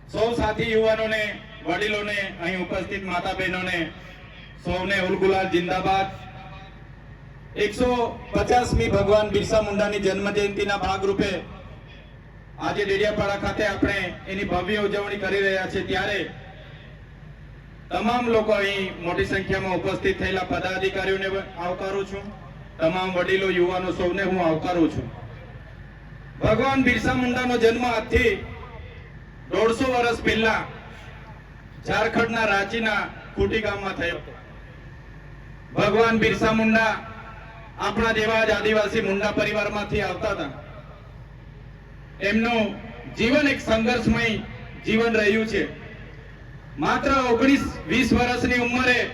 સૌ સાથી યુવાનોને, વડીલોને, અહીં ઉપસ્થિત માતા બહેનોને સૌને ઉલગુલાલ જિંદાબાદ। 150મી ભગવાન બિરસા મુંડાની જન્મ જયંતિના ભાગરૂપે આજે ડેડિયાપાડા ખાતે આપણે એની ભવ્ય ઉજવણી કરી રહ્યા છે, ત્યારે તમામ લોકો અહીં મોટી સંખ્યામાં ઉપસ્થિત થયેલા પદાધિકારીઓને આવકારું છું, તમામ વડીલો, યુવાનો સૌને હું આવકારું છું। ભગવાન બિરસા મુંડાનો જન્મ આજથી 150 વર્ષ પહેલા ઝારખંડના રાંચીના ખૂટી ગામમાં થયો હતો। ભગવાન બિરસા મુંડા આપણા જેવા જ આદિવાસી મુંડા પરિવારમાંથી આવતા હતા। એમનું જીવન એક સંઘર્ષમય જીવન રહ્યું છે। માત્ર 19-20 વર્ષની ઉંમરે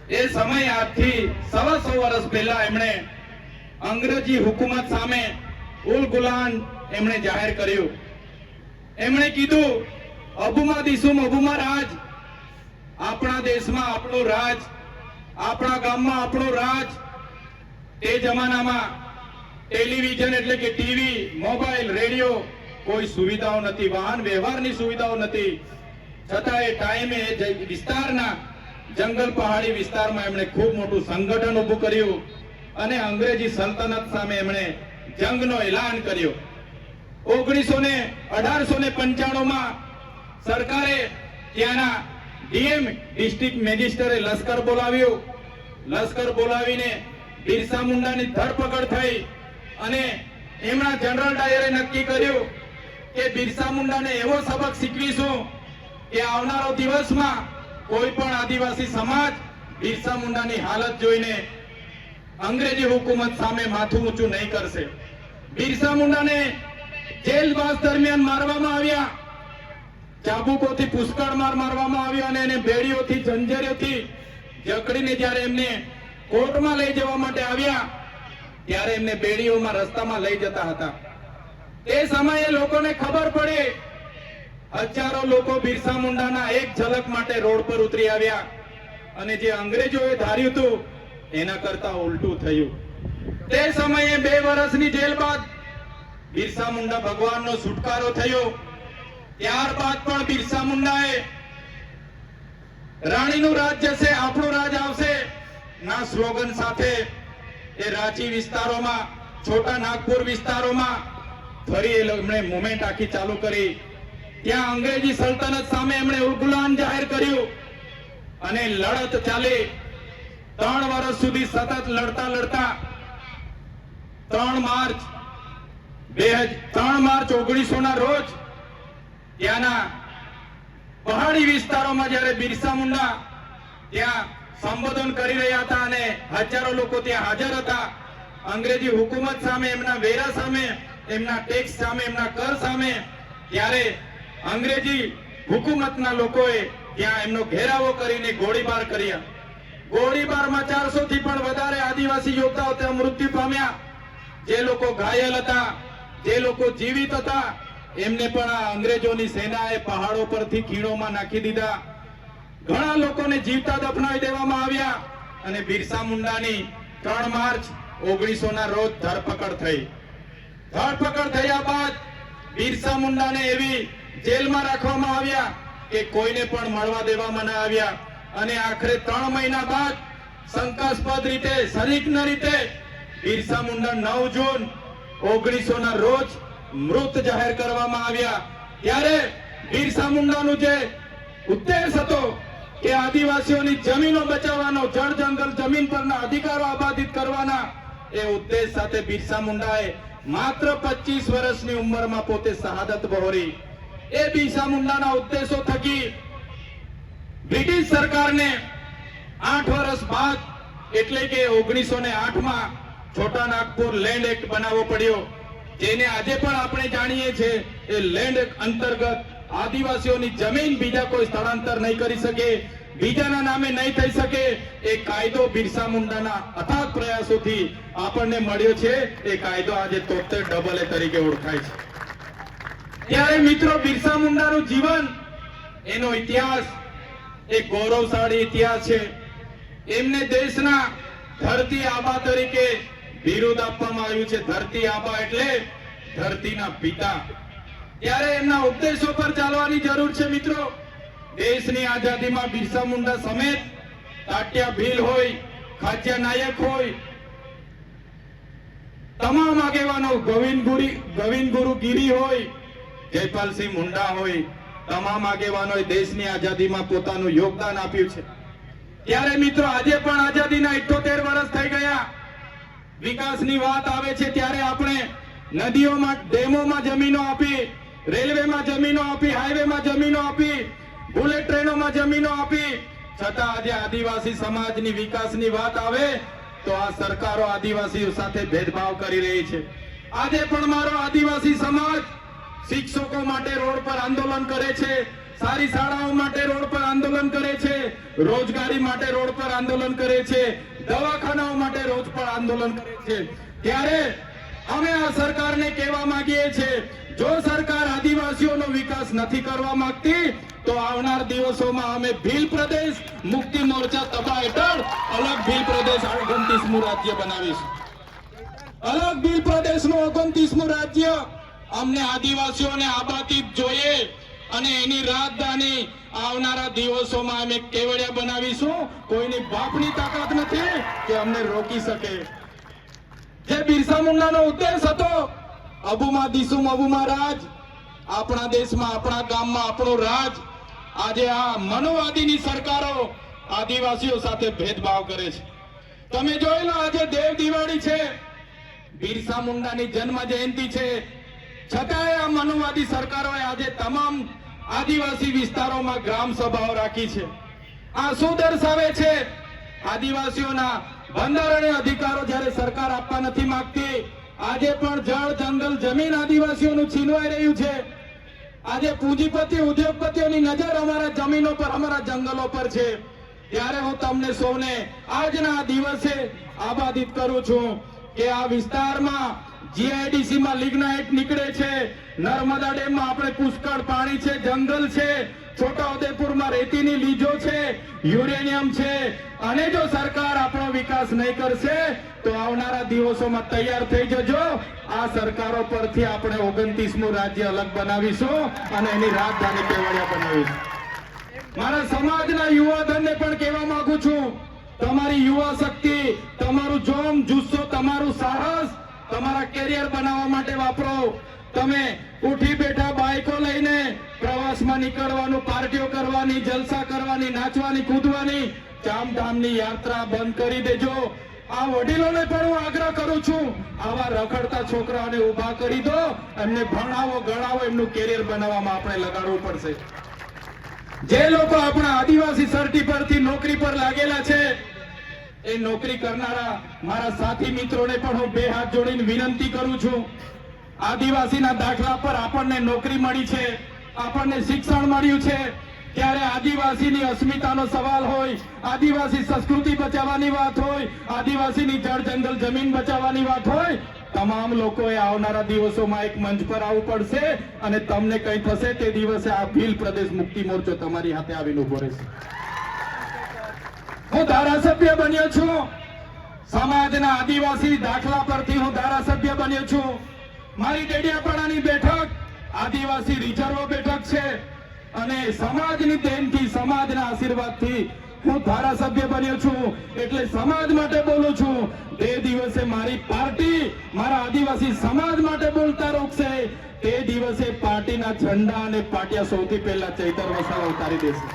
એ સમય આજથી 125 વર્ષ પહેલા એમણે અંગ્રેજી હુકુમત સામે ઉલગુલાન એમણે જાહેર કર્યું। એમણે કીધું, અબુમા દિસુમ અબુમા રાજ, આપણા દેશમાં આપણું રાજ, આપણા ગામમાં આપણું રાજ। તે જમાનામાં ટેલિવિઝન એટલે કે ટીવી, મોબાઈલ, રેડિયો કોઈ સુવિધાઓ નથી, વાહન વ્યવહારની સુવિધાઓ નથી, છતાં એ ટાઈમે વિસ્તારના જંગલ પહાડી વિસ્તારમાં એમણે ખૂબ મોટું સંગઠન ઊભું કર્યું અને અંગ્રેજી સલ્તનત સામે એમણે જંગનો એલાન કર્યો। 1895માં સરકારે ત્યાંના ડીએમ ડિસ્ટ્રિક્ટ મેજિસ્ટ્રેટે લશ્કર બોલાવ્યું। લશ્કર બોલાવીને બિરસા મુંડાની ધરપકડ થઈ અને એમના જનરલ ડાયરે નક્કી કર્યું કે બિરસા મુંડાને એવો સબક શીખવીશું કે આવનારો દિવસમાં કોઈ પણ આદિવાસી સમાજ બિરસા મુંડાની હાલત જોઈને અંગ્રેજી હુકુમત સામે માથું ઊંચું નહીં કરશે। બિરસા મુંડાને જેલવાસ દરમિયાન મારવામાં આવ્યા, ચાબુકોથી પુષ્કળ મારવામાં આવ્યો અને એને બેડીઓથી, જંજીરોથી જકડીને જ્યારે એમને કોર્ટમાં લઈ જવા માટે આવ્યા ત્યારે એમને બેડીઓમાં રસ્તામાં લઈ જતા હતા। તે સમયે લોકોને ખબર પડી, હજારો લોકો બિરસા મુંડાના એક ઝલક માટે રોડ પર ઉતરી આવ્યા અને જે અંગ્રેજોએ ધાર્યું હતું એના કરતા ઉલટું થયું। તે સમયે 2 વર્ષની જેલ બાદ બિરસા મુંડા ભગવાનનો છુટકારો થયો। ત્યારબાદ પણ બિરસા મુંડાએ રાણીનું રાજ જશે, આપણું રાજ આવશે ના સ્લોગન સાથે એ રાંચી વિસ્તારોમાં, છોટા નાગપુર વિસ્તારોમાં ફરી એમણે મુવમેન્ટ આખી ચાલુ કરી। ત્યાં અંગ્રેજી સલ્તનત સામે એમણે ઉલગુલાન જાહેર કર્યું અને લડત ચાલી। 3 વર્ષ સુધી સતત લડતા 3 માર્ચ 1900 ના રોજ ત્યાંના પહાડી વિસ્તારોમાં જ્યારે બિરસા મુંડા ત્યાં સંબોધન કરી રહ્યા હતા અને હજારો લોકો ત્યાં હાજર હતા, અંગ્રેજી હુકુમત સામે, એમના વેરા સામે, એમના ટેક્સ સામે, એમના કર સામે, ત્યારે અંગ્રેજી હુકુમતના લોકોએ ત્યાં એમનો ઘેરાવો કરીને ગોળીબાર કર્યા। ગોળીબારમાં 400 થી પણ વધારે આદિવાસી યોદ્ધાઓ ત્યાં મૃત્યુ પામ્યા। જે લોકો ઘાયલ હતા, જે લોકો જીવિત હતા, એમને પણ આ અંગ્રેજોની સેનાએ પહાડો પરથી ખીણોમાં નાખી દીધા। ઘણા લોકોને જીવતા દફનાવી દેવામાં આવ્યા અને બિરસા મુંડાની 3 માર્ચ 1900 ના રોજ ધરપકડ થઈ। ધરપકડ થયા બાદ બિરસા મુંડાને એવી જેલમાં રાખવામાં આવ્યા કે કોઈને પણ મળવા દેવામાં ન આવ્યા અને આખરે 3 મહિના બાદ શંકાસ્પદ રીતે, સરીકના રીતે બિરસા મુંડા 9 જૂન 1900 ના રોજ મૃત જાહેર કરવામાં આવ્યા। ત્યારે બિરસા મુંડાનું જે ઉદ્દેશ હતો કે આદિવાસીઓની જમીનો બચાવવાનો, જળ જંગલ જમીન પરના અધિકારો આબાદિત કરવાના, એ ઉદ્દેશ સાથે બિરસા મુંડાએ માત્ર 25 વર્ષની ઉંમરમાં પોતે શહાદત વહોરી। એ બિરસા મુંડાના ઉદ્દેશો થકી બ્રિટિશ સરકારને 8 વર્ષ બાદ એટલે કે 1908માં છોટા નાગપુર લેન્ડ એક્ટ બનાવવો પડ્યો, જેને આજે પણ આપણે જાણીએ છીએ એ લેન્ડ એક્ટ અંતર્ગત આદિવાસીઓની જમીન બીજા કોઈ સ્થળાંતર નહીં કરી શકે, બીજાના નામે નહીં થઈ શકે। એ કાયદો બિરસા મુંડાના અથાગ પ્રયાસોથી આપણને મળ્યો છે। એ કાયદો આજે 73AA તરીકે ઓળખાય છે। ત્યારે મિત્રો, બિરસા મુંડાનું જીવન, એનો ઇતિહાસ એક ગૌરવશાળી ઇતિહાસ છે। એમને દેશના ધરતી આબા તરીકે બિરુદ આપવામાં આવ્યું છે। ધરતી આબા એટલે ધરતીના પિતા। ત્યારે એમના ઉપદેશો પર ચાલવાની જરૂર છે મિત્રો. દેશની આઝાદીમાં બિરસા મુંડા સમેત તાત્યા ભીલ હોય, ખાચર નાયક હોય, તમામ આગેવાનો, ગોવિંદ ગુરુ ગીરી હોય, જયપાલસિંહ મુંડા હોય, તમામ આગેવાનોએ દેશની આઝાદીમાં પોતાનું યોગદાન આપ્યું છે. ત્યારે મિત્રો આજે પણ આઝાદીના 78 વર્ષ થઈ ગયા. વિકાસની વાત આવે છે ત્યારે આપણે નદીઓમાં, ડેમોમાં જમીનો આપી, રેલવેમાં જમીનો આપી, હાઈવેમાં જમીનો આપી, બુલેટ ટ્રેનોમાં જમીનો આપી, છતાં આજે આદિવાસી સમાજની વિકાસની વાત આવે તો આ સરકારો આદિવાસીઓ સાથે ભેદભાવ કરી રહી છે. આજે પણ મારો આદિવાસી સમાજ શિક્ષકો માટે રોડ પર આંદોલન કરે છે, સારી શાળાઓ માટે રોડ પર આંદોલન કરે છે, રોજગારી માટે રોડ પર આંદોલન કરે છે, દવાખાનાઓ માટે રોજ પર આંદોલન કરે છે. ત્યારે અમે આ સરકારને કહેવા માંગીએ છીએ, જો સરકાર આદિવાસીઓનો વિકાસ નથી કરવા માંગતી તો આવનાર દિવસોમાં અમે ભીલ પ્રદેશ મુક્તિ મોરચા તબા હેઠળ અલગ ભીલ પ્રદેશ 29મું રાજ્ય બનાવીશું. અલગ ભીલ પ્રદેશનું 29મું રાજ્ય અમને આદિવાસીઓને આબાદી જોઈએ અને એની રાજધાની આવનારા દિવસોમાં અમે કેવડિયા બનાવીશું. કોઈની બાપની તાકાત નથી કે અમને રોકી શકે. જે બિરસા મુંડાનો ઉદ્દેશ હતો, અબુમાં દિસુમ અબુમાં રાજ, આપણા દેશમાં, આપણા ગામમાં આપણું રાજ, આજે આ મનોવાદીની સરકારો આદિવાસીઓ સાથે ભેદભાવ કરે છે. તમે જોઈ લો, આજે દેવ દિવાળી છે, બિરસા મુંડાની જન્મ જયંતિ છે, છતાંય આ મનોવાદી સરકારોએ આજે તમામ આદિવાસી વિસ્તારોમાં ગ્રામ સભાઓ રાખી છે. આ શું દર્શાવે છે? આદિવાસીઓના બંધારણીય અધિકારો જ્યારે સરકાર આપવા નથી માંગતી, આજે પણ જળ, જંગલ, જમીન આદિવાસીઓનું છીનવાઈ રહ્યું છે. આજે પૂંજીપતિ, ઉદ્યોગપતિઓની નજર અમારા જમીનો પર, અમારા જંગલો પર છે. ત્યારે હું તમને સૌને આજના દિવસે આબાદિત કરું છું કે આ વિસ્તારમાં જીઆઈડીસી માં લિગ્નાઇટ નીકળે છે, નર્મદા ડેમમાં આપણે પુષ્કળ પાણી છે, જંગલ છે, છોટાઉદેપુરમાં રેતીની લીજો છે, યુરેનિયમ છે, અને જો સરકાર આપણો વિકાસ નહીં કરશે તો આવનારા દિવસોમાં તૈયાર થઈ જજો. આ સરકારો પરથી આપણે 29મું રાજ્ય અલગ બનાવીશું અને એની રાજધાની કેવડિયા બનાવીશું. મારા સમાજના યુવાધનને પણ કહેવા માંગુ છું, તમારી યુવા શક્તિ, તમારું જોમ, જુસ્સો, તમારું સાહસ તમારા કેરિયર બનાવવા માટે વાપરો. તમે ઉઠી બેઠા બાઈકો લઈને પ્રવાસમાં નીકળવાનું, પાર્ટીઓ કરવાની, જલસા કરવાની, નાચવાની, કૂદવાની, ચામધામની યાત્રા બંધ કરી દેજો. આ વડીલોને પણ હું આગ્રહ કરું છું, આવા રખડતા છોકરાઓને ઉભા કરી દો, એમને ભણાવો, ગણાવો, એમનું કેરિયર બનાવવામાં આપણે લગાડવું પડશે. જે લોકો આપણા આદિવાસી સર્ટી પરથી નોકરી પર લાગેલા છે, એ નોકરી કરનારા મારા સાથી મિત્રોને પણ હું બે હાથ જોડીને વિનંતી કરું છું. આદિવાસીના દાખલા પર આપણને નોકરી મળી છે, આપણને શિક્ષણ મળ્યું છે, ત્યારે આદિવાસીની અસ્મિતાનો સવાલ હોય, આદિવાસી સંસ્કૃતિ બચાવવાની વાત હોય, આદિવાસીની જળ, જંગલ, જમીન બચાવવાની વાત હોય, તમામ લોકોએ આવનારા દિવસોમાં એક મંચ પર આવવું પડશે અને તમને કંઈ થશે તે દિવસે આ ભીલ પ્રદેશ મુક્તિ મોરચો તમારી હાથે આવીને ઉભો રહેશે. હું ધારાસભ્ય બન્યો છું, સમાજના આદિવાસી દાખલા પરથી હું ધારાસભ્ય બન્યો છું. મારી ડેડિયાપાડાની બેઠક આદિવાસી રિઝર્વ બેઠક છે અને સમાજની દેનથી, સમાજના આશીર્વાદથી હું ધારાસભ્ય બન્યો છું. એટલે સમાજ માટે બોલું છું. તે દિવસે મારી પાર્ટી મારા આદિવાસી સમાજ માટે બોલતા રોકશે, તે દિવસે પાર્ટીના ઝંડા અને પાટિયા સૌથી પહેલા ચૈતર વસાવા ઉતારી દેશે.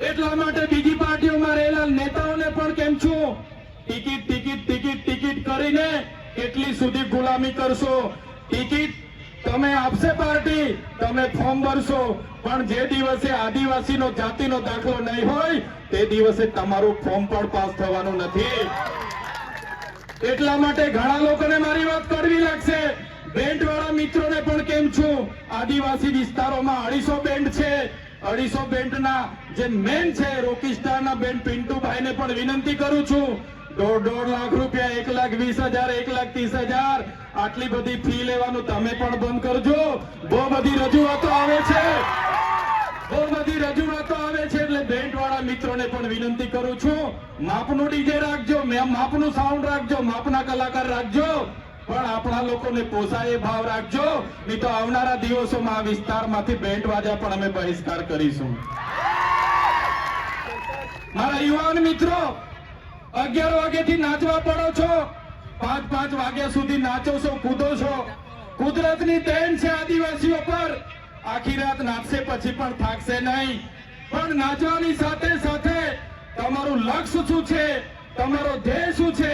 એટલા માટે બીજી પાર્ટીઓમાં રહેલા નેતાઓને પણ કેમ છું, ટિકિટ ટિકિટ ટિકિટ ટિકિટ કરીને કેટલી સુધી ગુલામી કરશો? ટિકિટ તમે આપશે પાર્ટી, તમે ફોર્મ ભરશો, પણ જે દિવસે આદિવાસીનો જાતિનો દાખલો નહીં હોય તે દિવસે તમારું ફોર્મ પણ પાસ થવાનું નથી. એટલા માટે ઘણા લોકોને મારી વાત કડવી લાગશે. બેન્ડ વાળા મિત્રોને પણ કેમ છું, આદિવાસી વિસ્તારોમાં 250 બેન્ડ છે. 250 બેન્ડના જે મેન છે રોકીસ્ટારના બેન્ડ પિન્ટુભાઈને પણ વિનંતી કરું છું, 1.5 લાખ રૂપિયા, 1,20,000, 1,30,000 આટલી બધી ફી લેવાનું તમે પણ બંધ કરજો. બહુ બધી રજૂઆતો આવે છે, એટલે બેન્ડ વાળા મિત્રોને પણ વિનંતી કરું છું, માપનું ડીજે રાખજો, માપનું સાઉન્ડ રાખજો, માપના કલાકાર રાખજો, પણ આપણા લોકોને પોસાય એ ભાવ રાખજો, નહીં તો આવનારા દિવસોમાં આ વિસ્તારમાંથી બેન્ડ વાજા પણ અમે બહિષ્કાર કરીશું. મારા યુવાન મિત્રો, 11 વાગ્યાથી નાચવા પડો છો, 5 વાગ્યા સુધી નાચો છો, કૂદો છો. કુદરતની દેન છે આદિવાસીઓ પર. આખી રાત નાચશે પછી પણ થાકશે નહીં. પણ નાચવાની સાથે સાથે તમારું લક્ષ્ય શું છે, તમારો ધ્યેય શું છે,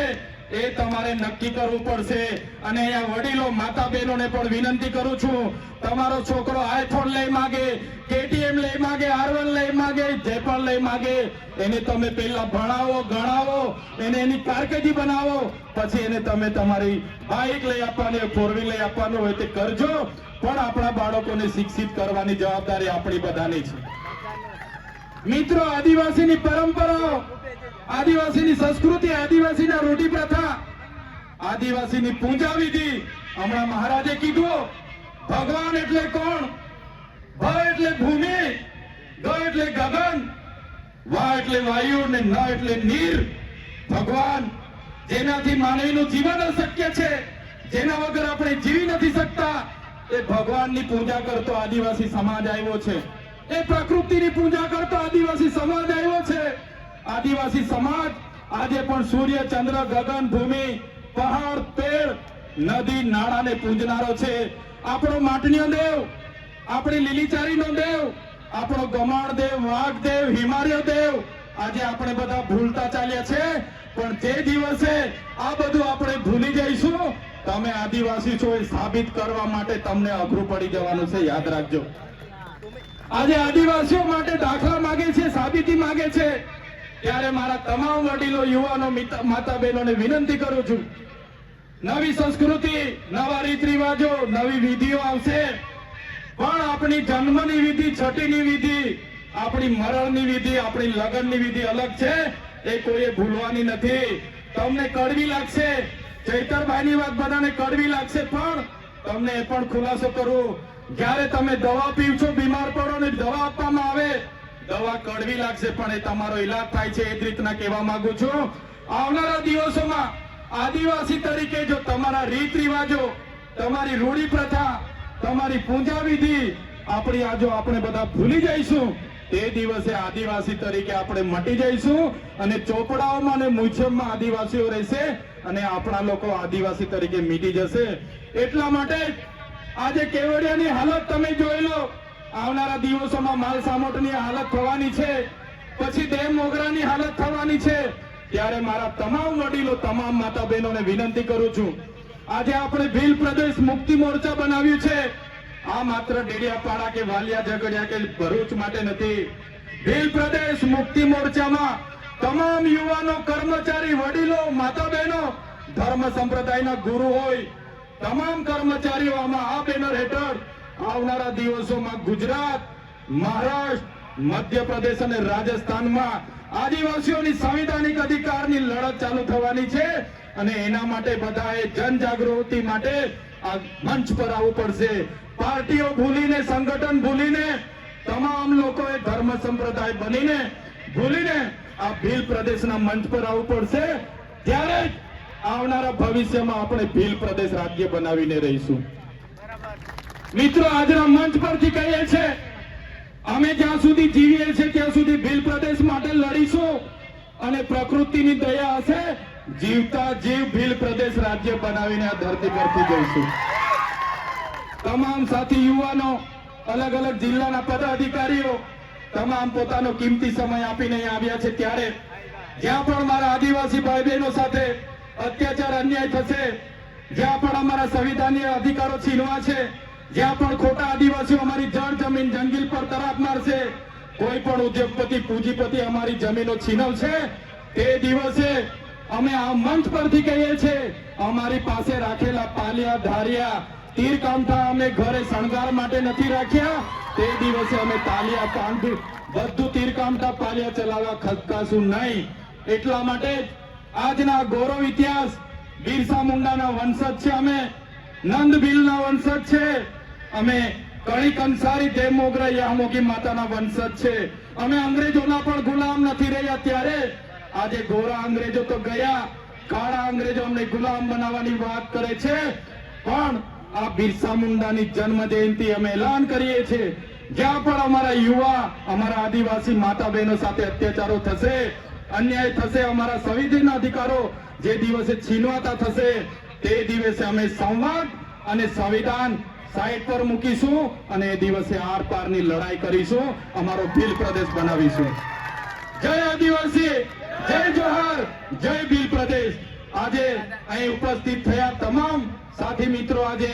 એ તમારે નક્કી કરવું પડશે. અને અહીંયા વડીલો માતા બહેનોને પણ વિનંતી કરું છું, તમારો છોકરો આઈફોન લઈ માગે, KTM લઈ માગે, R1 લઈ માગે, જે પણ લઈ માગે, એને તમે પહેલા ભણાવો, ગણાવો, એને એની કારકિર્દી બનાવો, પછી એને તમે તમારી બાઇક લઈ આપવાની, 4 વ્હીલ લઈ આપવાનું હોય તે કરજો. પણ આપણા બાળકોને શિક્ષિત કરવાની જવાબદારી આપણી બધાની છે. મિત્રો, આદિવાસીની પરંપરાઓ, આદિવાસીની સંસ્કૃતિ, આદિવાસીના રૂઢિ પ્રથા, આદિવાસીની પૂજા વિધિ, હમણાં મહારાજે કીધું, ભગવાન એટલે કોણ? ભ એટલે ભૂમિ, ગ એટલે ગગન, વા એટલે વાયુ ને ન એટલે નીર. ભગવાન, જેનાથી માનવીનું જીવન અશક્ય છે, જેના વગર આપણે જીવી નથી શકતા, એ ભગવાનની પૂજા કરતો આદિવાસી સમાજ આવ્યો છે. એ પ્રકૃતિની પૂજા કરતો આદિવાસી સમાજ આવ્યો છે. આદિવાસી સમાજ આજે પણ સૂર્ય, ચંદ્ર, ગગન, ભૂમિ, પહાડ, પેડ, નદી, નાળાને પૂજનારો છે. આપણો માટણીયો દેવ, આપણી લીલીચારીનો દેવ, આપણો ગમાણ દેવ, વાઘ દેવ, હિમાલય દેવ આજે આપણે બધા ભૂલતા ચાલ્યા છે. પણ તે દિવસે આ બધું આપણે ભૂલી જઈશું. તમે આદિવાસી છો એ સાબિત કરવા માટે તમને અઘરું પડી જવાનું છે, યાદ રાખજો. આજે આદિવાસીઓ માટે દાખલા માંગે છે, સાબિતી માંગે છે. ત્યારે મારા તમામ વડીલો, યુવાનો, માતા બહેનોને વિનંતી કરું છું, નવી સંસ્કૃતિ, નવા રીત રિવાજો, નવી વિધિઓ આવશે. પણ આપણી જન્મની વિધિ, છઠ્ઠીની વિધિ, આપણી મરણની વિધિ, આપણી લગ્નની વિધિ અલગ છે. એ કોઈએ ભૂલવાની નથી. તમને કડવી લાગશે, ચૈતરભાઈની વાત બધાને કડવી લાગશે, પણ તમને એ પણ ખુલાસો કરું, જ્યારે તમે દવા પીવશો, બીમાર પડો ને દવા આપવામાં આવે, દવા કડવી લાગશે પણ એ તમારો ઈલાજ થાય છે. એ જ રીતના કહેવા માંગુ છું, આવનારા દિવસોમાં આદિવાસી તરીકે જો તમારા રીત રિવાજો, તમારી રૂઢિ પ્રથા, તમારી પૂજા વિધિ આપણી આજો આપણે બધા ભૂલી જઈશું, તે દિવસે આદિવાસી તરીકે આપણે મટી જઈશું અને ચોપડાઓમાં અને મ્યુઝિયમમાં આદિવાસીઓ રહેશે અને આપણા લોકો આદિવાસી તરીકે મીટી જશે. એટલા માટે આજે કેવડિયાની હાલત તમે જોઈ લો. આવનારા દિવસોમાં માલ સામોટની હાલત થવાની છે, પછી ડેમ મોગરાની હાલત થવાની છે. ત્યારે મારા તમામ વડીલો, તમામ માતા બહેનોને વિનંતી કરું છું, આજે આપણે ભીલ પ્રદેશ મુક્તિ મોરચા બનાવ્યું છે. આ માત્ર ડેડિયાપાડા કે વાલિયા ઝઘડિયા કે ભરૂચ માટે નથી. ભીલ પ્રદેશ મુક્તિ મોરચામાં તમામ યુવાનો, કર્મચારી, વડીલો, માતા બહેનો, ધર્મ સંપ્રદાયના ગુરુ હોય, તમામ કર્મચારીઓ આમાં આ બેનર હેઠળ આવનારા દિવસોમાં ગુજરાત, મહારાષ્ટ્ર, મધ્યપ્રદેશ અને રાજસ્થાનમાં આદિવાસીઓની સંવિધાનિક અધિકારની લડત ચાલુ થવાની છે. અને એના માટે બધાએ જનજાગૃતિ માટે આ મંચ પર આવવું પડશે. પાર્ટીઓ ભૂલીને, સંગઠન ભૂલીને, તમામ લોકોએ ધર્મ સંપ્રદાય બનીને ભૂલીને આ ભીલ પ્રદેશના મંચ પર આવવું પડશે. ત્યારે આવનારા ભવિષ્યમાં આપણે ભીલ પ્રદેશ રાજ્ય બનાવીને રહીશું. મિત્રો, આજના મંચ પરથી કહીએ છે, અમે જ્યાં સુધી જીવીએ છીએ ત્યાં સુધી ભીલ પ્રદેશ માટે લડીશું અને પ્રકૃતિની દયા હશે, જીવતા જીવ ભીલ પ્રદેશ રાજ્ય બનાવીને આ ધરતી પરથી જઈશું. તમામ સાથી યુવાનો, અલગ અલગ જિલ્લાના પદાધિકારીઓ તમામ પોતાનો કિંમતી સમય આપીને અહીં આવ્યા છે. ત્યારે જ્યાં પણ મારા આદિવાસી ભાઈ બહેનો સાથે અત્યાચાર, અન્યાય થશે, જ્યાં પણ અમારા સંવિધાનીય અધિકારો છીનવા છે, જ્યાં પણ ખોટા આદિવાસીઓ અમારી જળ જમીન, જંગલ પર તરાપ મારશે, કોઈ પણ ઉદ્યોગપતિ, પૂંજીપતિ અમારી જમીનો છીનવશે, તે દિવસે અમે આ મંચ પરથી કહીએ છીએ, અમારી પાસે રાખેલા પાલિયા, ધારિયા, તીર કામઠા અમે ઘરે શણગાર માટે નથી રાખ્યા. તે દિવસે અમે તાલિયા, પાંખી, બધું તીર કામઠા, પાલિયા ચલાવવા ખસકાશું નહીં. એટલા માટે આજના ગૌરવ ઇતિહાસ, બિરસા મુંડાના વંશજ છે અમે, નંદ ભીલના વંશજ છે અમે, કણી કંસારી, દેવ મોગરા, યામોગી માતાના વંશજ છે અમે. અંગ્રેજોના પણ ગુલામ નથી રહ્યા. ત્યારે આજે ગોરા અંગ્રેજો તો ગયા, કાળા અંગ્રેજો અમને ગુલામ બનાવવાની વાત કરે છે, પણ આ બિરસા મુંડાની જન્મ જયંતિ અમે એલાન કરીએ છીએ, જ્યાં પણ અમારા યુવા, અમારા આદિવાસી માતા બહેનો સાથે અત્યાચારો થશે, અન્યાય થશે, અમારા સંવિધાનના અધિકારો જે દિવસે છીનવાતા થશે, તે દિવસે અમે સંવાદ અને સંવિધાન સાઈડ પર મૂકીશું અને એ દિવસે આર પારની લડાઈ કરીશું, અમારો ભીલ પ્રદેશ બનાવીશું. જય આદિવાસી, જય જોહાર, જય ભીલ પ્રદેશ. આજે અહીં ઉપસ્થિત થયા તમામ સાથી મિત્રો, આજે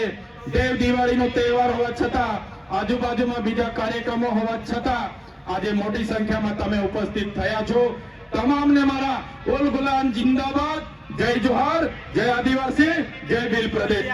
દેવ દિવાળીનો તહેવાર હોવા છતાં, આજુબાજુમાં બીજા કાર્યક્રમો હોવા છતાં આજે મોટી સંખ્યામાં તમે ઉપસ્થિત થયા છો. તમામને મારા ઓલ ગુલામ જિંદાબાદ, જય જોહાર, જય આદિવાસી, જય ભીલ પ્રદેશ.